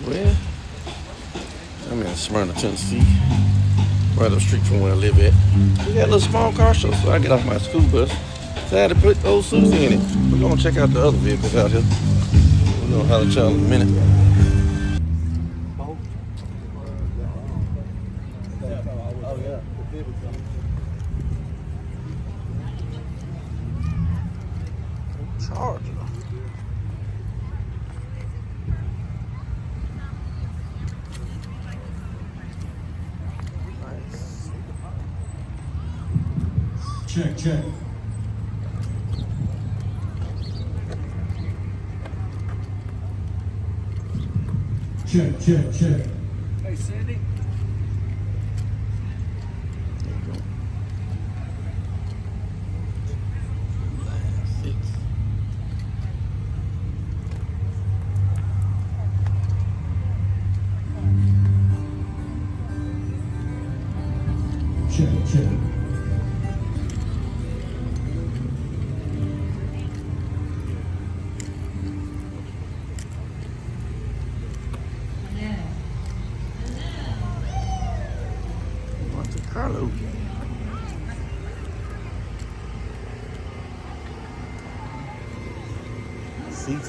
Well, I'm in Smyrna, Tennessee, right up the street from where I live at. We got a little small car show, so I get off my school bus. So I had to put old Susie in it. We're gonna check out the other vehicles out here. We're gonna holler at y'all in a minute. Charger. Nice. Check, check. Check, check, check. Hey, Cindy. There you go. Line 6. Check, check. Monte Carlo. CT.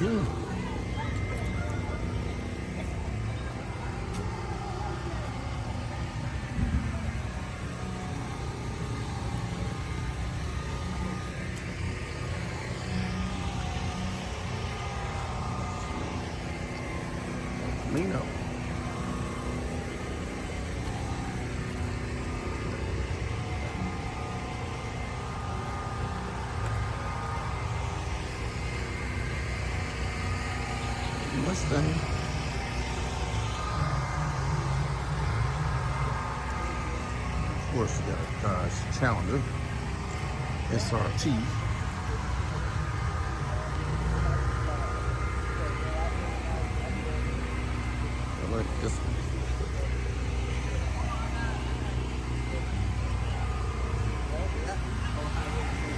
Mino. Mustang. Of course, you got a Dodge Challenger SRT. I like this one.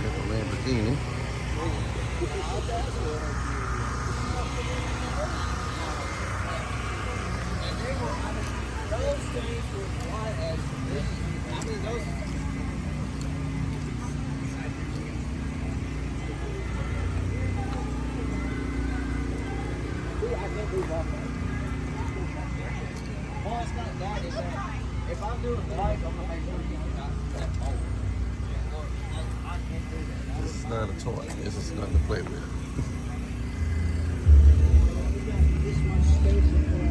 Got the Lamborghini. Those things were quite as I mean, those. I think we walk that. Well, it's not that. It's that if I'm doing live, I'm gonna make sure he's not that old. I can't do that. This is not a toy. This is nothing to play with. This much space in there.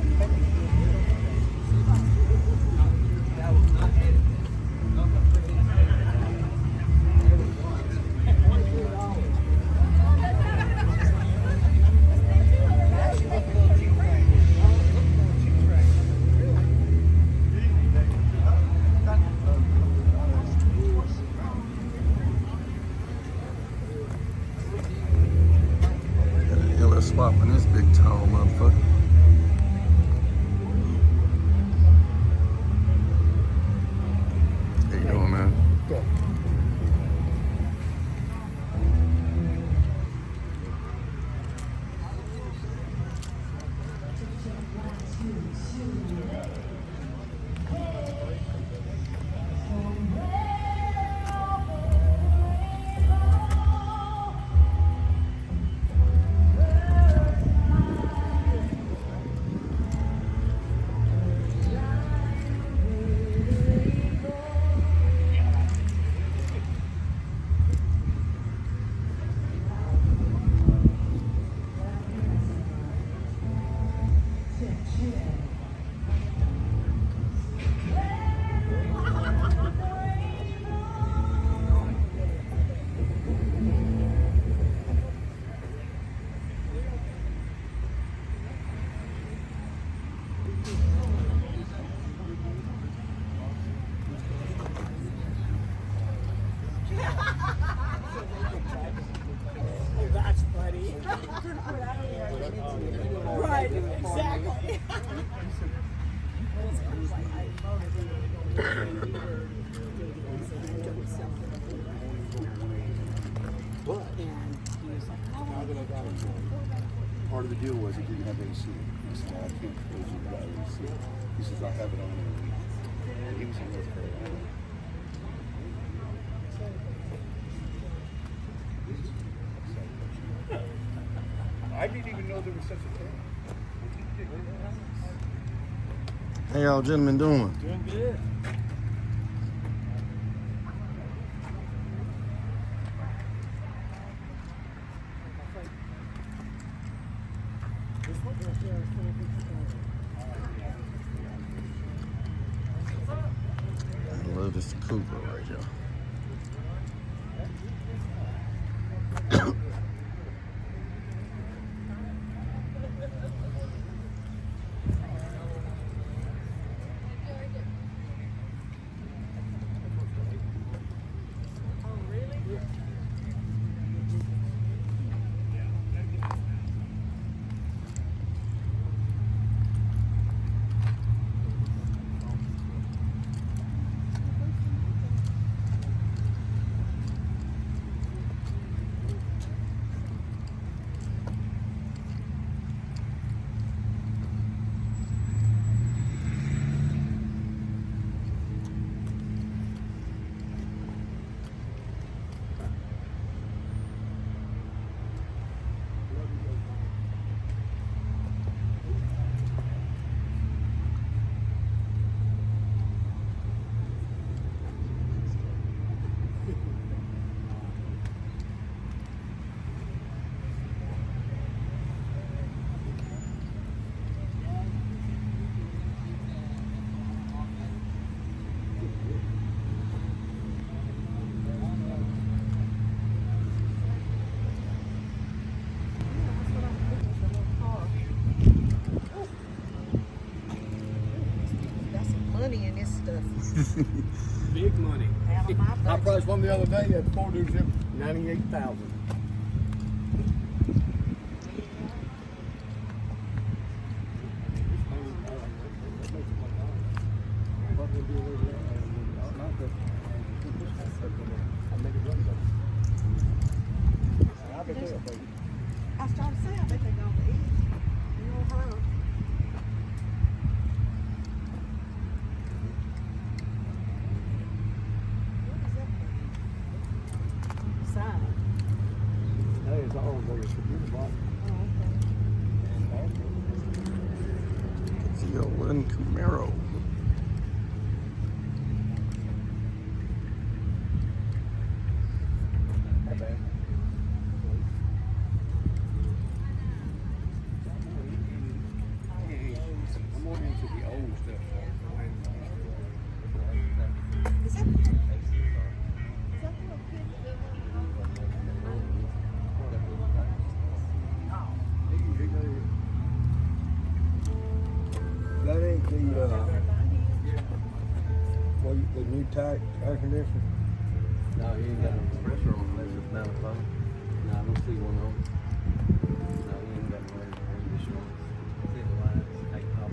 Got an LS swap in this big tall motherfucker. How you doing, man? That's funny. Right, exactly. And he was like, oh, part of the deal was he didn't have AC. He said, I can't close you without AC. He says, I'll have it on in a week. And he was in North Carolina. I didn't even know there was such a thing. How y'all gentlemen doing? Doing good. I love this Cooper right here. That's some money in this stuff. Big money. Out of my I budget. priced one the other day at Ford dealership, 98,000. I was trying to say, I bet they're going to eat. You know her. What is that thing? Sign. That is all there is for you to buy. Oh, okay. Z01 Camaro. Not bad. I'm more into the old stuff. Is that little kid? That ain't the the new type air conditioner. No, you ain't got no compressor on unless it's 9 o'clock. No, I don't see one on. No, you ain't got no air conditioner on. See the lights, take off.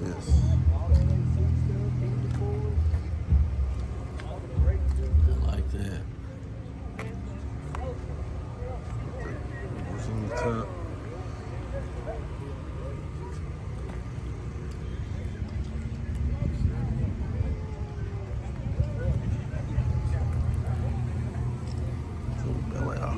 Yes. I like that. What's on the top? Belly out.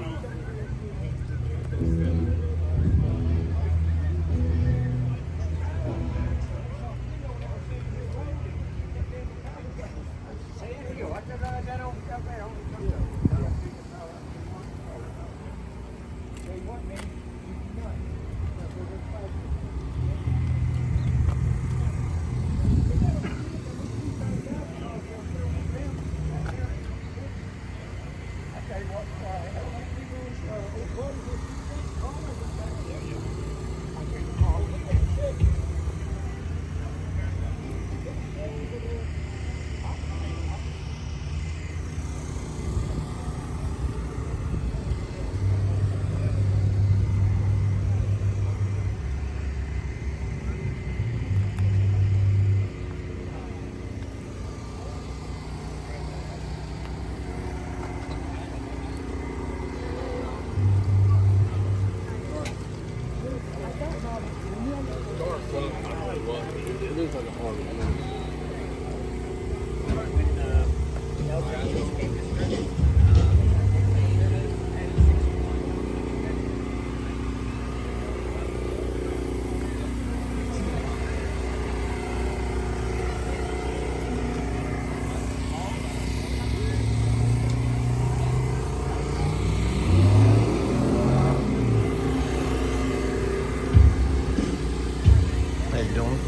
How you doing?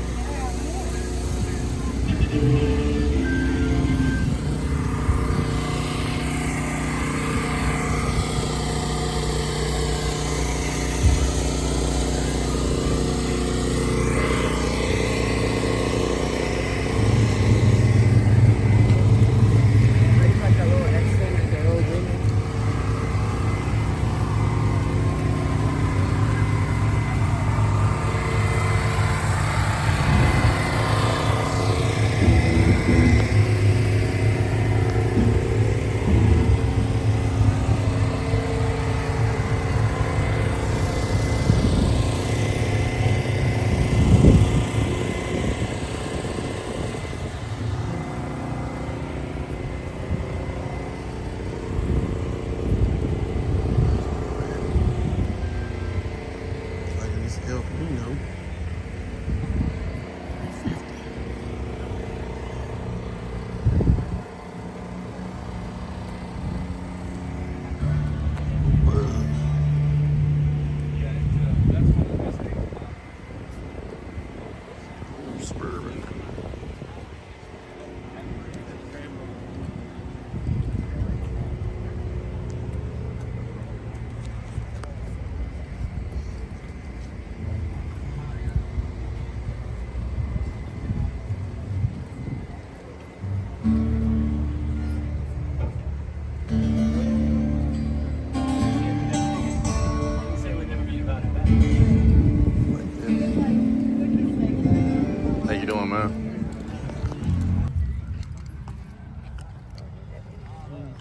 Like this El Camino. Suburban. How you doing, man?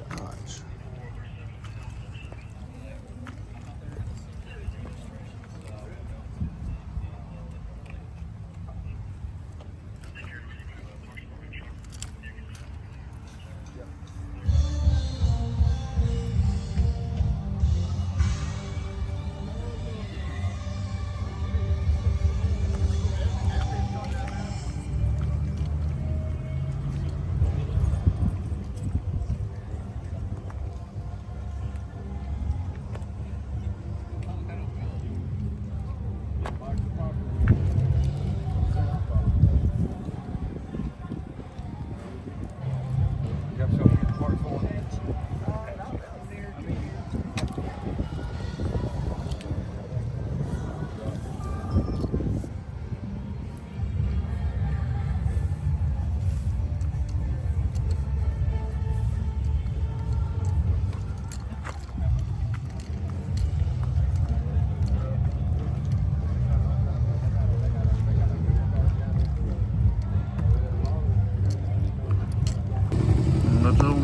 Dodge.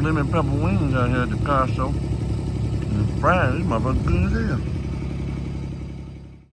lemon pepper wings out here at the car show. And fries, these motherfuckers good as hell.